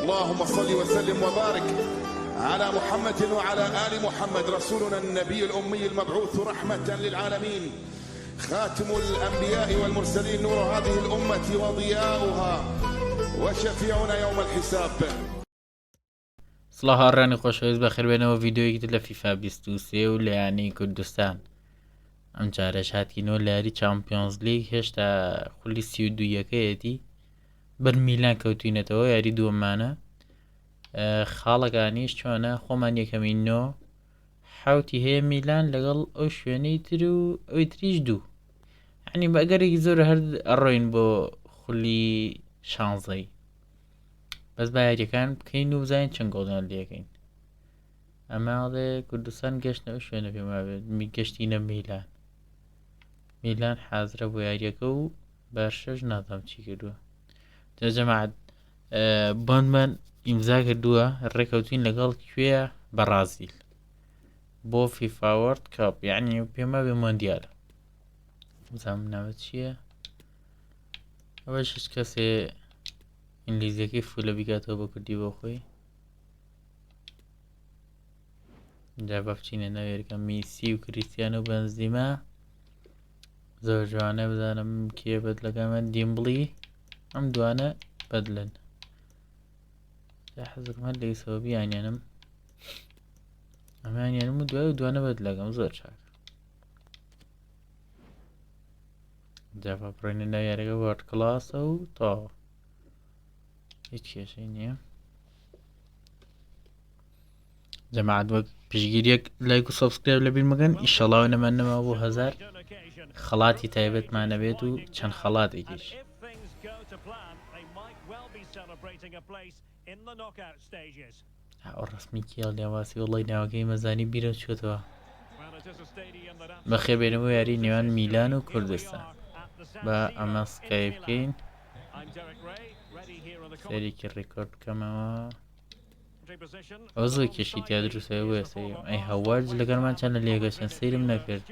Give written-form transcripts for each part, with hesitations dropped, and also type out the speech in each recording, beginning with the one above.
اللهم صل وسلم وبارك على محمد وعلى آل محمد رسولنا النبي الأمي المبعوث رحمة للعالمين خاتم الأنبياء والمرسلين نور هذه الأمة وضياؤها وشفيعنا يوم الحساب. سڵاو هاوڕێیانی خۆشەویست بە خێربێنەوە ڤیدیۆیەکتر لە FIFA 23 و لە یانی کوردستان. ئەم جارەش هاتینەوە لە یاری چامپیۆنزلیگ، هێشتا خولی 32یەکەیەتی بەر میلان کەوتوینەتەوە یاری دووەمانە. خاڵەکانیش چۆنە؟ خۆمان یەکەمین نۆ حوتی هەیە میلان لەگەڵ ئەو شوێنەی تر و ئەوی تریش دوو، ینی بە ئەگەرێکی زۆر هەر ئەڕۆین بۆ خولی شانزەی. بەس با یاریەکان بکەین و بزانین چەند گۆڵیان لێەکەین. ئەماڵێ کوردستان گەشتە ئەو شوێنە پێما بێت گەشتینە میلان حازرە بۆ یاریەکە و باشەش نازام چی کردووە. جەماعەت بۆنمان ئیمزا کردووە ڕێکەوتین لەگەڵ کوێیە؟ بەرازیل بۆ فیفا وۆرڵد کاپ، یعنی پێما بێ مۆندیالە. بزانم ناوت چییە؟ ئەوەش هیچ کەسێ ئینگلیزیەکەی فولە بیکاتەوە بە کوردی بۆ خۆی. جا بەفچینە ناوێرەکە میسی و کریستیانۆ و بەنزیما زۆر جوانە. بزانم کێ بەدلەکەمە دیمبڵی، ئەم دوانە بەدلن. حەزم هەر لە ئیسەوە بیانێنم، ئەمانیانم و دوای و دوانە بەدلەکەم زۆر چاک. جا بڕۆینە ناو یاریەکە وەرد کلاسە و تاوە هیچ کێشەی نییە. جەماعەت وەک پشتگیریەک لایک و سەبسکرایب لەبیرمەکەن. ئیشەڵا نەمانەوە بۆ 1000 خەڵاتی تایبەتمانە بێت و چەند خەڵاتێکیش. ئەو ڕسمی کێڵ دێواسی وڵی ناوەکەی مەزانی بیرە چێتەوە. بەخێربێنەوە یاری نێوان میلان و کوردستان. بە ئەمە سکایپ بکەین، سەرێکی ڕێکۆرد بکەمەوە. ئەو زۆر کێشی تیا دروستە بۆ ئێستا. ئەی هەوارج لەگەڵمان چەند لە لێگەشتن سەیرم نەکرد.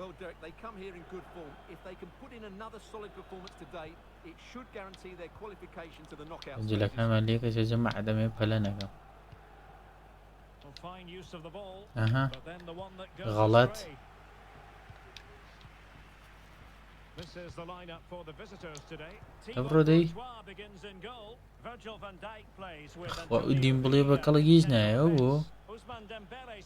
Well, Dirk, they come here in good form. If they can put in another solid performance today, it should guarantee their qualification to the knockout stages. جلەکانمان لێکەشە جەماعەت دەمێ پەلە نەکەم. ئەها غەڵەت. ئەبڕۆ دەی دیمبڵێ بە کەڵەگیش نایەوە بۆ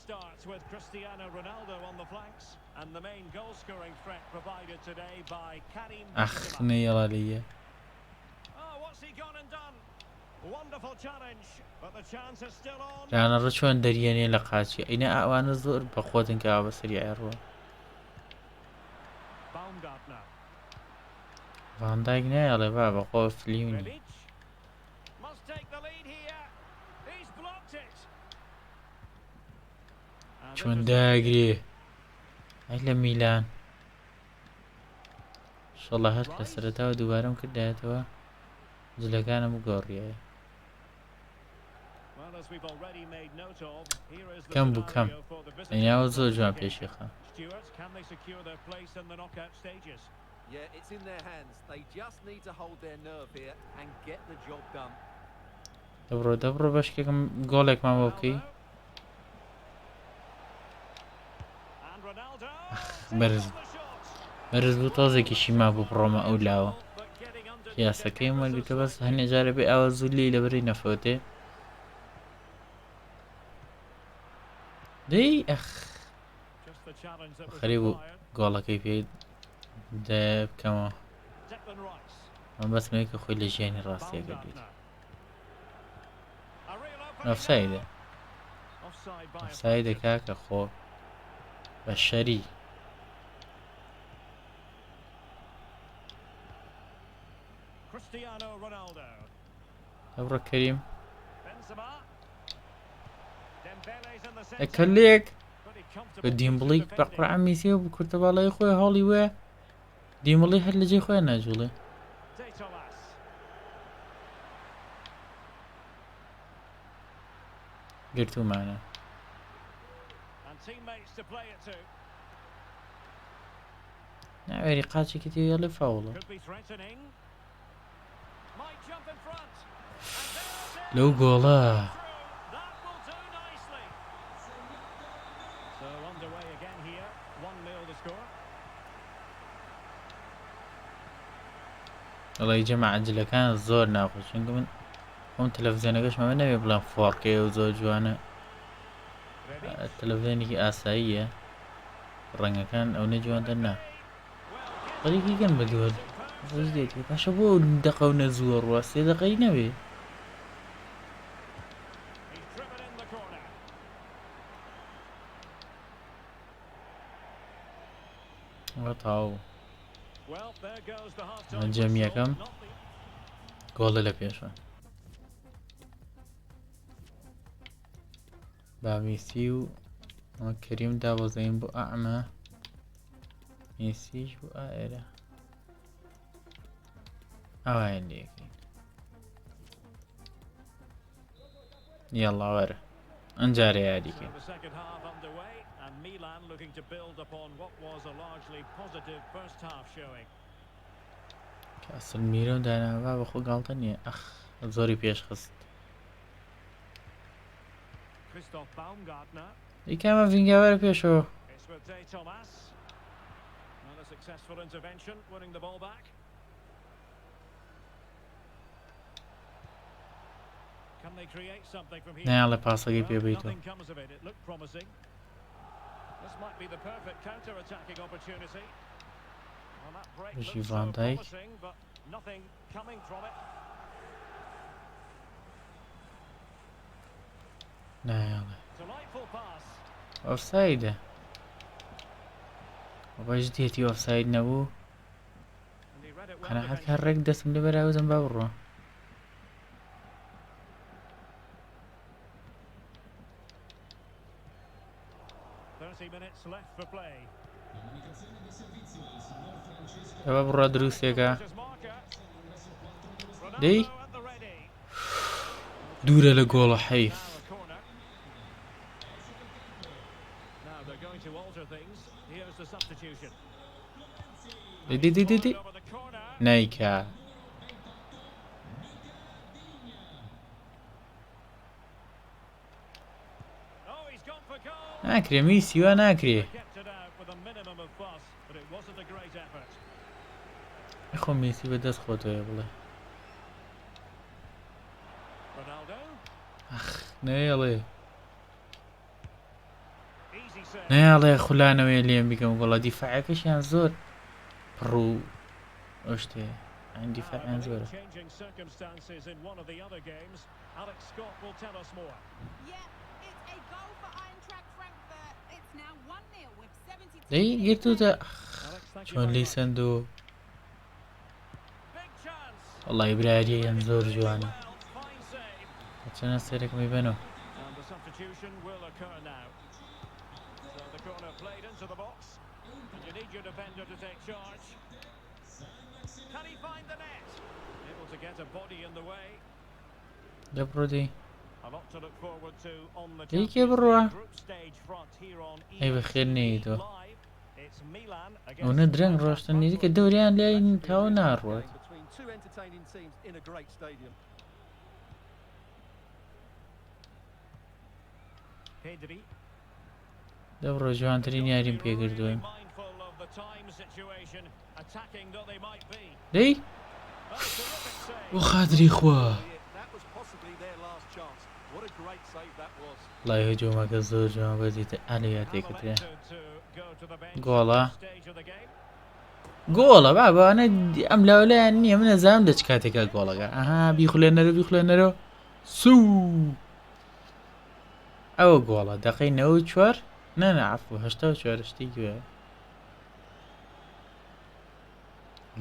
starts with Cristiano Ronaldo on the flanks and the main goal scoring threat provided today by Karim Benzema. نەیەڵالەیە. Oh, what's he gone and done? Wonderful challenge, but the chance is still on. رانەڕە چۆن دەریێنێ لە قاچی ئەینە ئەوانە زۆر بەخۆتن کە ئاوە سەریع ڕوە. ڤاندایک نایەڵێ با بەخۆ فلیونی. چۆن داگرێ ئەی لە میلان. شەڵە هەر لە سەرەتاوە دووبارەم کردایەتەوە جلەکانم گۆڕیایە. کەم بوو کەم ئەیناوە زۆر جوان پێشیخە. دەبڕۆ بەشکێکم گۆڵێکمان بۆ بکەی. بەرز بوو تۆزێکیشی ما بوو بڕۆمە ئەو لاوە. یاسەکەی وەرگتە بەس هەنێ جارە بێ ئاوە زوو لێی لەبەری نەفەوتێ. دەی ئەخ خەری بوو گۆڵەکەی پێ بکەمەوە. ئەم بەسمەیە کە خۆی لە ژیانی ڕاستیەکە بیت. ئۆفسایدە ئۆفسایدە کاکە خۆ بە شەری. ئەوڕە کەریم ئەکەلێک بە دیمبڵی بە قورعان میسیەوە بە کورتەباڵای خۆی هەڵی وێ دیمبڵی هەر لە جێی خۆیان ناجوڵێ. گرتومانە ناوێری قاچێکی تێڵێ فاوڵە Could be threatening. Might jump in front. لەو گۆڵە That will do nicely. So underway again here. 1-0 the score. وڵی جەماعەجلەکان زۆر ناخۆش چونکە من ئەم تەلەڤیزیۆنەکەشمەوە نەوێ بڵام فۆڕکێ و زۆر جوانە تەلەڤیزیۆنێکی ئاساییە ڕەنگەکان ئەو نەجوانتر نا بەڵێکی گەن بە دووە ڕۆژ دێتی پاشە بۆ دەقە و نەزووە ڕوا سێ دەقەی نەوێ He's driven in the corner. وە تاو Well, there goes the half-time جەمیەکەم whistle. Not the گۆڵە لە پێشە با میسی و ئەمە کەریم داوەزەین بۆ ئەمە میسیش بۆ ئێرە ئەوایان لێکەین یاڵا وەرە ئەنجارە یاریکەین So the second half underway, and Milan looking to build upon what was a largely positive first half showing. کە ئەسڵ میرە و داناوا بەخۆ گاڵتە نییە ئەخ زۆری پێش خست Christoph Baumgartner. دیکەمە ڤینگاوەرە پێشەوە It's with De Thomas. Not a successful intervention, winning the ball back. Can they create something from here? نەیاڵێ پاسەکەی پێ Well, بیتەوە nothing comes of it. It looked promising. This might be the perfect counter-attacking opportunity. Well, that break Is he looks Van so Dijk? promising, but nothing coming from it. نایاڵێ Delightful pass. ئۆفسایدە بەش دێتی ئۆفساید نەبوو And he read it well قەنەعەت eventually. کار ڕێک دەستم لە بەراوزم با بڕۆ 30 minutes left for play. ئەوە بڕۆ دروستێکە This is marker. دەی Ronaldooo at the ready. دوورە لە گۆڵە حەیف Now a corner. Now they're going to alter things. Here's the substitution. دی Over the corner. نایکا Oh, he's gone for goal. ناکرێ میسی وا ناکرێ Kept it out with a minimum of fuss, but it wasn't a great effort. خۆ میسی بە دەست خۆتۆیە بڵێ Ronaldo. نەیەڵێ Easy save. نەیاڵێ خولانەوەی لێم بیکەم گۆڵە دیفاعەکەشیان زۆر پڕ و ئەو شتەیە ئەین دیفاعیان زۆرە Changing circumstances in one of the other games. Alex Scott will tell us more. Yeah, it's a goal for Eintracht Frankfurt. It's now 1-0 with 72 دەی minutes گرتوتە Alex, thank you چۆن very لی much. سند و Big chance. وەڵی برایەریان زۆر جوانە Well, fine save. چەنە سەرێکمی بنەوە And the substitution will occur now. So the corner played into the box. And you need your defender to take charge. Can he find the net? Able to get a body in the way. دەبڕۆ دەی A lot to look forward to on the Dei Champions che bro. League group stage front here on بەخێر نەیتەوە live. It's Milan ئەوە درەنگ ڕۆشتن نیدی کە دەوریان لای تاوە ناڕوات Between two entertaining teams in a great stadium. Pedri. دەبڕۆ جوانترین یاریم پێکردووە Mindful of the time situation, attacking though they might be. دەی Oh, terrific save. بۆ خاتری خوا That was possibly their last chance. What a great save that was. لای هجومەکە زۆر جوان بەزیتە ئەلیا تێکەترێ To go to the bench گۆڵە at this stage of the game. گۆڵە بابانە ئەم لاولایان نییە منە زانم دەچ کاتێکە گۆڵەکە ئەها بیخولێنەرە سوو ئەوە گۆڵە دەقەی 94 نەنە عەفو 84 شتی گوێ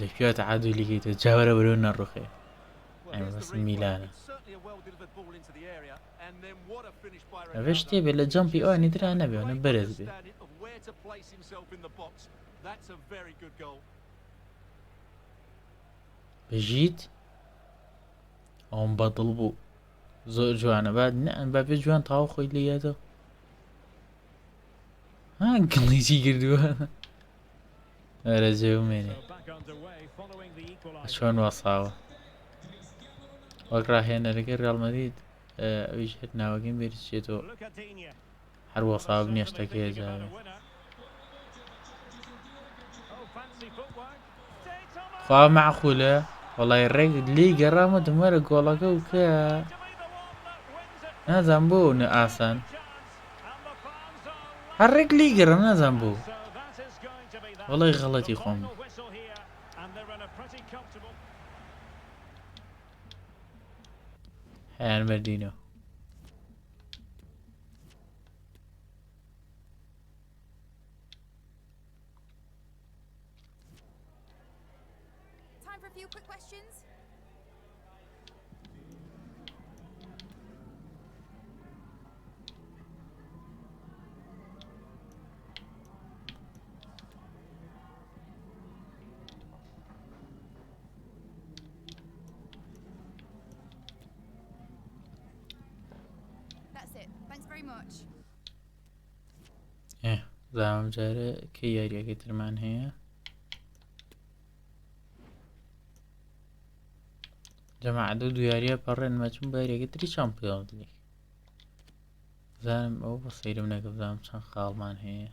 لە کوێ تەعادولیگەیتە جاوەرە بەرەو نەڕوخێ Well, I'm here's the Western replay. Milan. It's certainly a well-delivered ball into the area, and then what a finish by ئەوە Ronaldo. شتێ بێت لە جەمپی ئەوانی ترا نەبێ ئەوە Great بەرز بێ understanding of where to place himself in the box. That's a very good goal. بژیت ئەوم بەدڵ بوو زۆر جوانە با بێ جوان تاوا خۆی لێیەوە ها گڵیجی کردووە رەجێومێنێ So back underway following the equaliser. چۆن وەساوە وەک ڕاهێنەرەکە ڕیال مەدرید ئەویش هەر ناوەکەی بێتچێتەوە Look at Digne. هەر وەساو Certainly نیشتەکەی thinking about جاوێ a winner. Oh, fancy footwork. Say Thomas. خوا مەعقولە وەڵای ڕێک لی گەڕامە دمەرە گۆڵەکە و کە To be the one that wins it. نازان بۆ نە ئاسان Chance. And the fans are هەر ڕێک لی گەڕە نازان بۆ so that is going to be that. وەڵی غەڵەتی The خۆم final whistle here, and they're in a pretty comfortable. هیان بەردینەوە Time for a few quick questions. That's it. Thanks very much. زانم جارە کە یاریەکەی ترمان هەیە جەماعەت و دویاریە پەڕێن مەچم بە یاریەکە تری چامپیۆنز لیگ زانم ئەو بە سەیرم نەکە بزانم چەند خاڵمان هەیە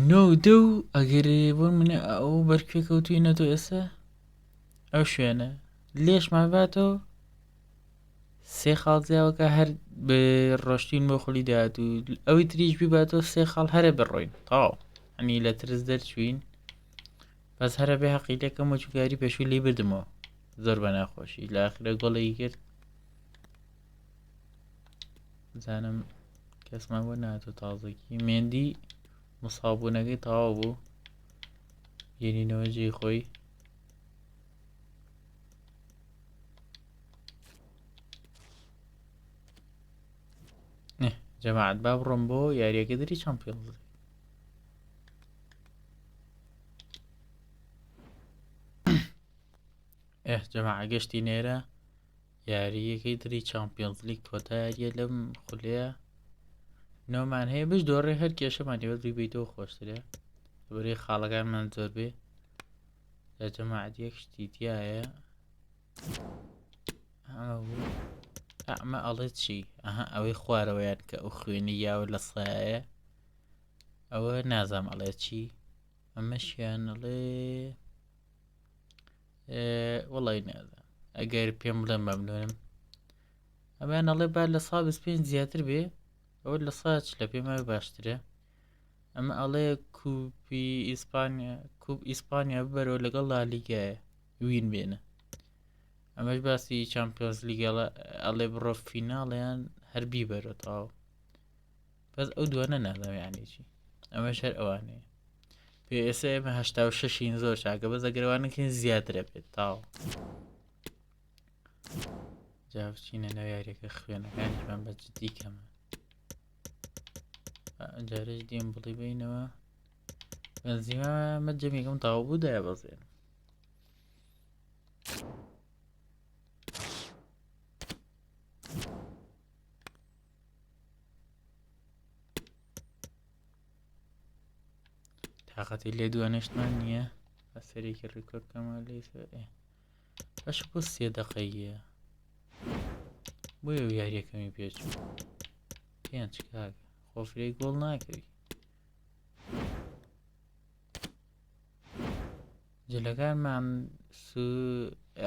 نۆ دە و ئەگەر بۆ منە ئەو بەرکوێ کەوتوینەتەوە ئێستا ئەو شوێنە لێشمان باتەوە سێ خاڵ جیاوەکە هەر بە ڕۆشتین بۆ خولی داات و ئەوەی تریش بیباتەوە سێ خاڵ هەرە بڕۆین تاو ئەنی لە ترس دەرچوین بەس هەرە بێ حەقیلەکەم وەچووکاری پێشووی لێ بردمەوە زۆر بە ناخۆشی لە ئاخرە گۆڵی کرد زانم کەسمان بۆ ناتۆ تازەکی مێندی مسابوونەکەی تەواو بوو یێنینەوە جێ خۆی جەماعەت با بڕۆم بۆ یاریەکە دەری چامپیۆنز لیگ جەماعە گەشتی نێرە یاریەکەی دری چامپیۆنز لیگ کۆتا یاریە لەم خولەیە نۆمان هەیە بش دۆڕێ هەر کێشەمان دەوێت بیتەوە خۆشترە بەرەی خاڵەکانمان زۆر بێ لە جەماعەت یەک شتی تایە ئەمە ئەڵێ چی ئەها ئەوەی خوارەوەیان کە ئەو خوێنی یاوە لە سایە ئەوە نازام ئەڵێ چی ئەمەشیان ئەڵێ وەڵی نازام ئەگەر پێم بڵێم مەمنونم ئەمان ئەڵێ با لە 125 زیاتر بێ ئەوە لە 100 لە پێمە باشترە ئەمە ئەڵێ کوپی ئیسپانیا کوپ ئیسپانیا ببەرەوە لەگەڵ لالیگایە وین بێنە ئەمەش باسی چامپیۆنز لیگەڵە ئەڵێ بڕۆ فیناڵیان هەر بیبەرەوە تاو بەس ئەو دوانە نازام یانی چی ئەمەش هەر ئەوانەیە پێ ئێستا ئێمە 86 زۆر چاکە بەس ئەگەرەوانەکەین زیاترە بێت تاو جاوچینە نەوە یاریەکە خوێنەکانیشمان بە جدی کەمە جارێش دێم بڵی بینەوە بەنزیما مەجەمیەکەم تاوا بوو دایە بەزێن تااقەتی لێ دوانشتمان نییە بە سەرێکی ڕێکۆردکەمە لێ بەش بۆ 3 دقەیە بۆیە یاریەکەمی پێچوو پێنج کاک خۆفرەی گۆڵ ناکەوی جلەکانمان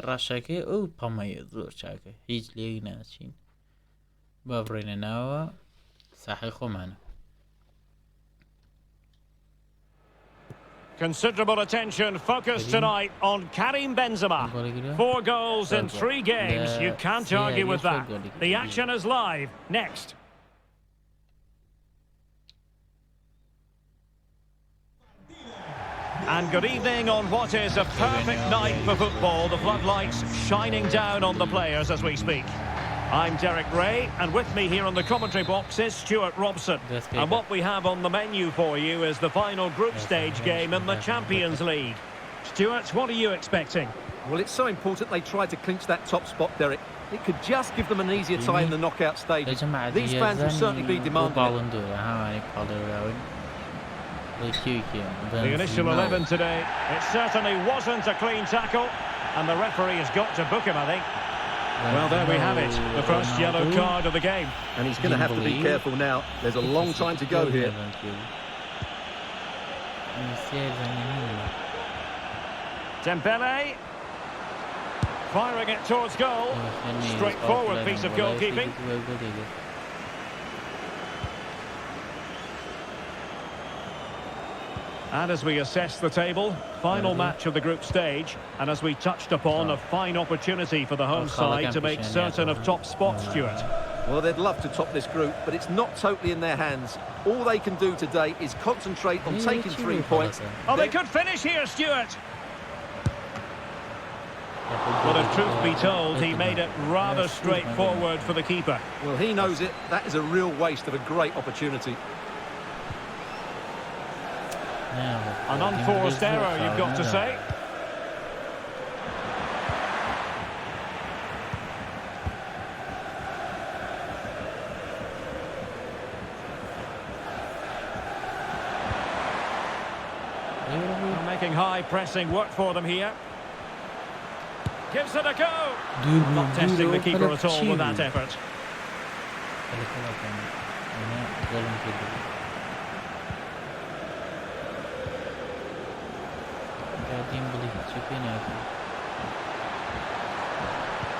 ڕاشەکەی ئەو پەمەیە زۆر چاکە هیچ لێی ناچین با بڕێنە ناوە ساحەی خۆمانە Considerable attention focused tonight on Karim Benzema. 4 goals in 3 games. You can't argue with that. The action is live. Next. And good evening on what is a perfect night for football. The floodlights shining down on the players as we speak. I'm Derek Ray, and with me here on the commentary box is Stuart Robson. And what we have on the menu for you is the final group stage game in the Champions League. Stuart, what are you expecting? Well, it's so important they tried to clinch that top spot, Derek. It could just give them an easier tie in the knockout stage. These fans will certainly be demanding The initial 11 today, it certainly wasn't a clean tackle, and the referee has got to book him, I think. Well, there we have it, the first yellow card of the game. And he's going to have to be careful now. There's a long time to go here. Dembele firing it towards goal. Straightforward piece of goalkeeping. And as we assess the table, final match of the group stage, and as we touched upon, a fine opportunity for the home side to make certain of top spots, Stuart. Well, they'd love to top this group, but it's not totally in their hands. All they can do today is concentrate on taking 3 points. Oh, they could finish here, Stuart. Well, if truth be told, he made it rather straightforward for the keeper. Well, he knows it. That is a real waste of a great opportunity. An unforced error, you've got to say. Making high pressing work for them here. Gives it a go. Not testing the keeper at all with that effort.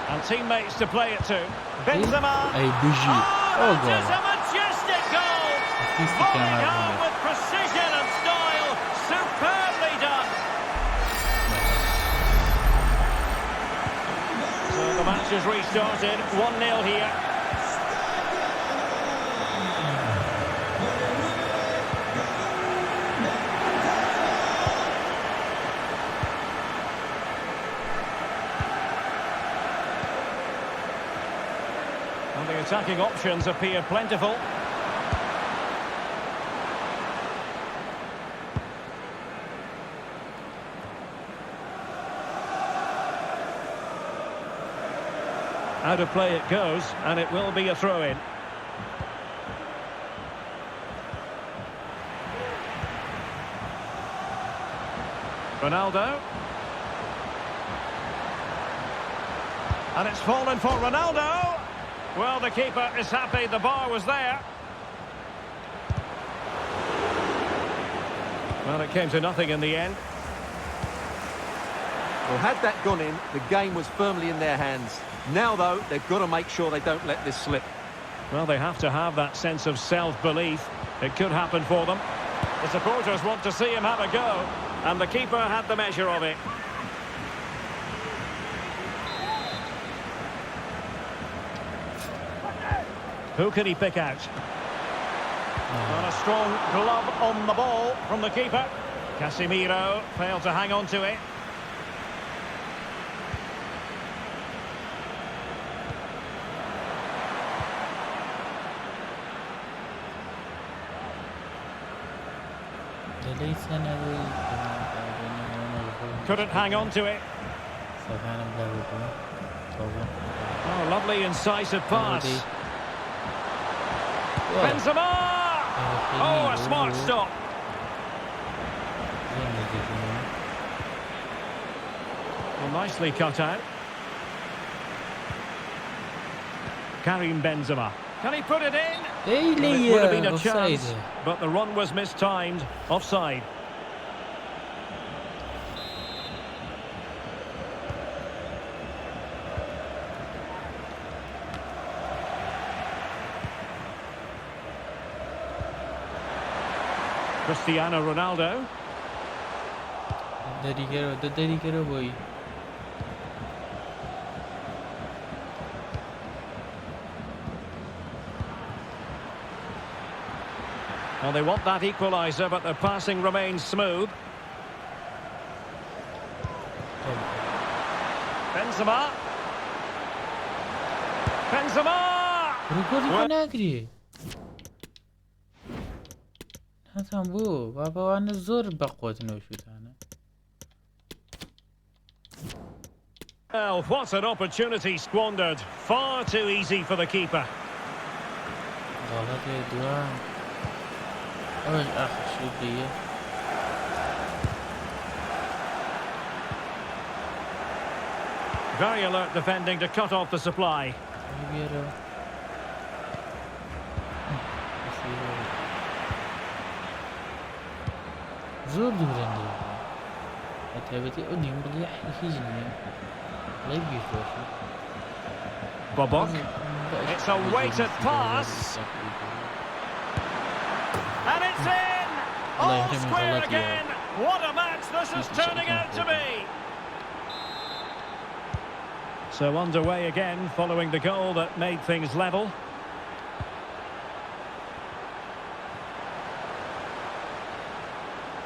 And teammates to play it to. Benzema. Oh, it is a majestic goal. Falling home with precision and style. Superbly done. So the match has restarted. 1-0 here. The attacking options appear plentiful. Out of play it goes, and it will be a throw-in. Ronaldo. And it's fallen for Ronaldo. Well, the keeper is happy the bar was there. Well, it came to nothing in the end. Well, had that gone in, the game was firmly in their hands. Now, though, they've got to make sure they don't let this slip. Well, they have to have that sense of self-belief. It could happen for them. The supporters want to see him have a go, and the keeper had the measure of it. Who can he pick out? And a strong glove on the ball from the keeper. Casemiro failed to hang on to it. Couldn't hang on to it. Oh, lovely incisive pass. Benzema! Oh, a smart stop. Well, nicely cut out. Karim Benzema. Can he put it in? Well, it would have been a chance, but the run was mistimed. Offside. Cristiano Ronaldo. boy. Well, they want that equaliser, but their passing remains smooth. Benzema. Benzema! هاتم بو بابا وانا زور بقوت نوشوتانا Well, what an opportunity squandered. Far too easy for the keeper. غلط دوام اول اخر شو ديه Very alert defending to cut off the supply. زور دورنده اتابتي اونيم بليح يجيني لا يبيفوش Bobok. It's a weighted pass. And it's in! All square again! What a match this is turning out to be! So underway again following the goal that made things level.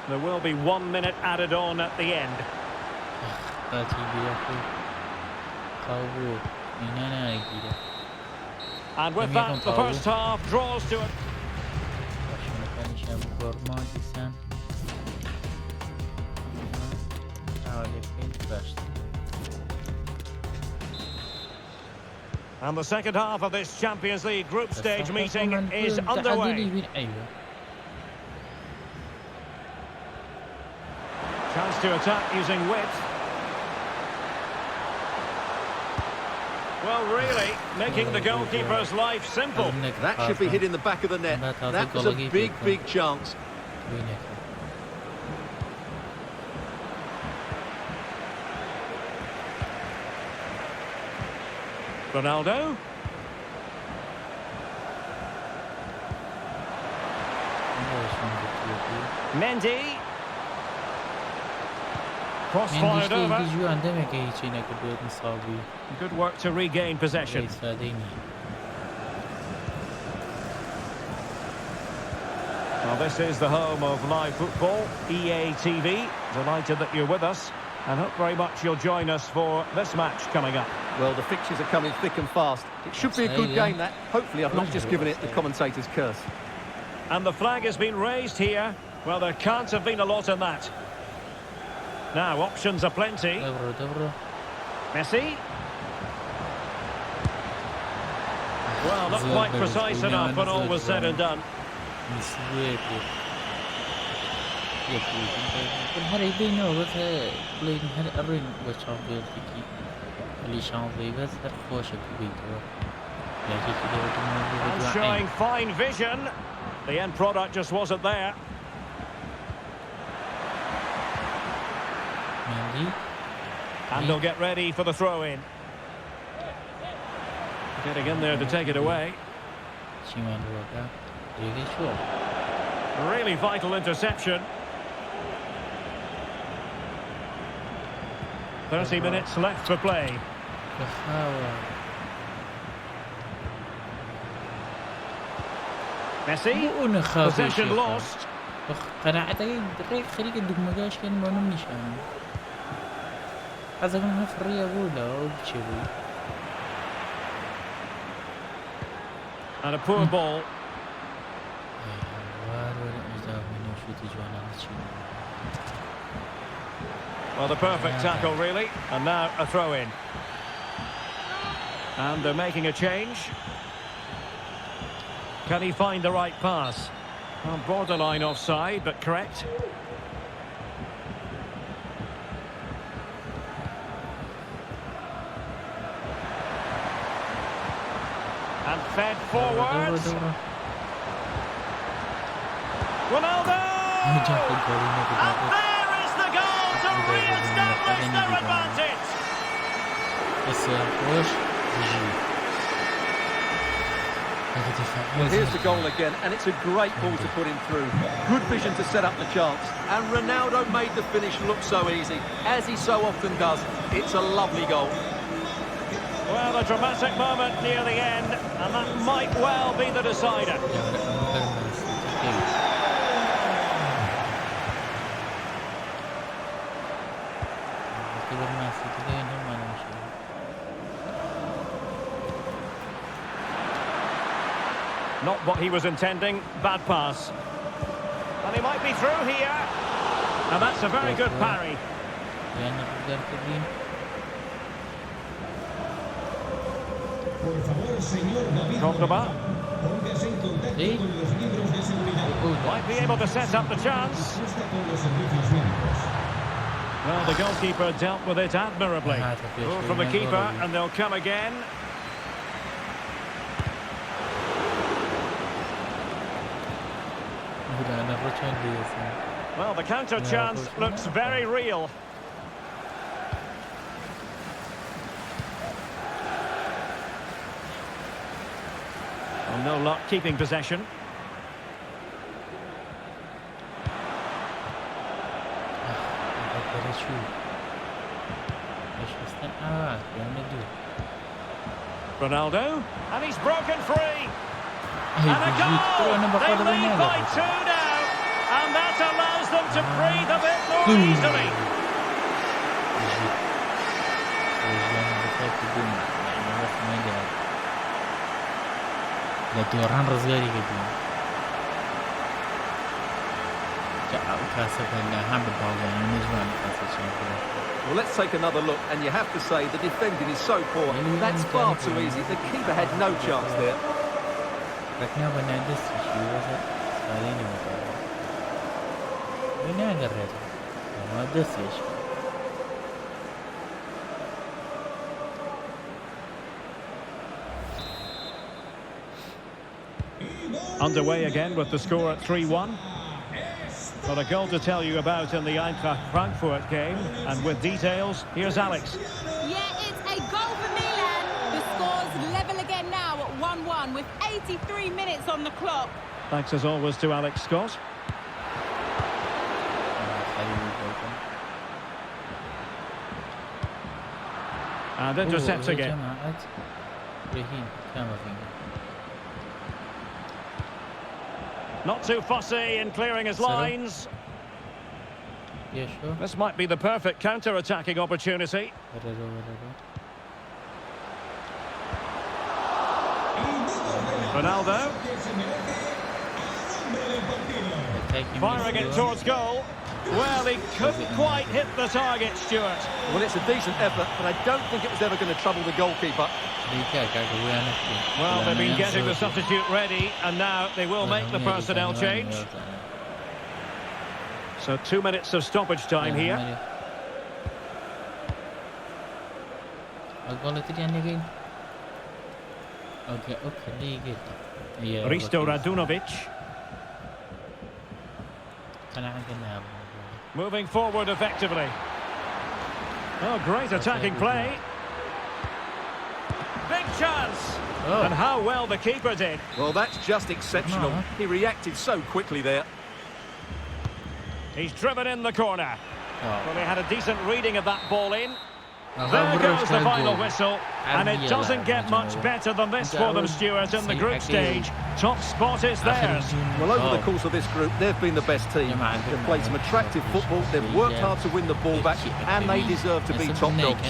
There will be 1 minute added on at the end. And with that, the first half draws to it. And the second half of this Champions League group stage meeting is underway. Chance to attack using width. Well, really, making the goalkeeper's life simple. That should be hitting the back of the net. That was a big, big chance. Ronaldooo. Mendy. Cross fired over. Good work to regain possession. Well, this is the home of live football, EA TV. Delighted that you're with us, and hope very much you'll join us for this match coming up. Well, the fixtures are coming thick and fast. It should be a good game, that. Hopefully, I've not just given it the commentator's curse. And the flag has been raised here. Well, there can't have been a lot in that. Now, options are plenty. Messi. Well, not quite precise enough when all was said and done. And showing fine vision. The end product just wasn't there. And they'll get ready for the throw-in. Getting in there to take it away. Really vital interception. 30 minutes left for play. Messi. Possession lost. And a poor ball. Well, the perfect tackle, really. And now a throw-in. And they're making a change. Can he find the right pass? Well, borderline offside, but correct. And fed forwards. Ronaldo! And there is the goal to re-establish their advantage. Well, here's the goal again, and it's a great ball to put him through. Good vision to set up the chance. And Ronaldo made the finish look so easy, as he so often does. It's a lovely goal. Well, a dramatic moment near the end, and that might well be the decider. Not what he was intending, bad pass. And he might be through here. And that's a very good parry. Cordoba Hey. might be able to set up the chance. Well, the goalkeeper dealt with it admirably. Goal from the keeper, and they'll come again. Well, the counter chance looks very real. Well, no luck keeping possession. Ronaldooo, and he's broken free. And a goal! They lead by 2 now, and that allows them to breathe a bit more easily. لدوران ڕزگاری کردین کاسەکە لە هەم بەپاڵدانی نەجوان کاسە چەند. Well, let's take another look, and you have to say the defending is so poor. That's far too easy. The keeper had no chance there. بەکنیا بە نادەستیشی وەزە سادەی نەوەتەوە بە ناگەڕێتەوە ئەمە دەستێشی. Underway again with the score at 3-1. Got a goal to tell you about in the Eintracht Frankfurt game, and with details, here's Alex. Yeah, it's a goal for Milan. The score's level again now at 1-1 with 83 minutes on the clock. Thanks as always to Alex Scott. And intercepts again. Not too fussy in clearing his lines. Yeah, sure. This might be the perfect counter-attacking opportunity. Ronaldo. Firing it towards goal. Well, he couldn't quite hit the target, Stuart. Well, it's a decent effort, but I don't think it was ever going to trouble the goalkeeper. Well, they've been getting the substitute ready, and now they will make the personnel change. So 2 minutes of stoppage time here. Risto Radunovic. Moving forward effectively. Oh, great attacking play. Big chance. Oh. And how well the keeper did. Well, that's just exceptional. He reacted so quickly there. He's driven in the corner. Well, they had a decent reading of that ball in. There goes the final whistle, and it doesn't get much better than this for them, Stuart, in the group stage. Top spot is theirs. Well, over the course of this group, they've been the best team. They've played some attractive football, they've worked hard to win the ball back, and they deserve to be top dogs.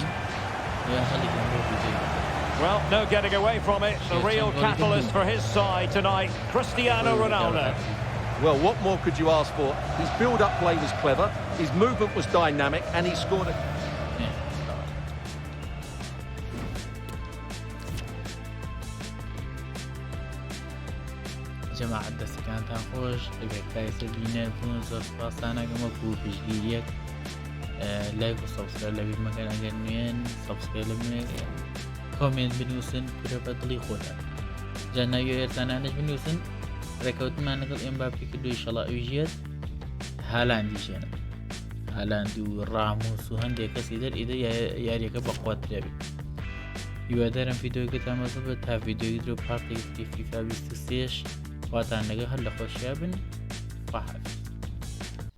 Well, no getting away from it. The real catalyst for his side tonight, Cristiano Ronaldo. Well, what more could you ask for? His build-up play was clever, his movement was dynamic, and he scored a... جەماعەت دەستەکانتان خۆش ئەگەر کایسە بینێتون زۆر سوپاسانەکەم وەکو پشتگیریەک لایک و سەبسکرایب لەبیرمەکەن ئەگەر نوێن سەبسکرایب لەبیرمەکەن کۆمنت بنووسن پرە بە دڵی خۆتان جا ناوی ئێرتانانش بنووسن ڕێکەوتمان لەگەڵ ئێمباپی کردو ئینشەڵا ئەویژێت هالاندی ژێنن هالاند و ڕامۆس و هەندێک کەسی دەرئیدە یاریەکە بەخواترێ بێت هیوادارم ڤیدیۆگەتان بەزە بێت تا ڤیدیۆی درۆ پارتێکی فیفا 23 خواتان لەگە هەر لە خۆشییا بن خواحافظ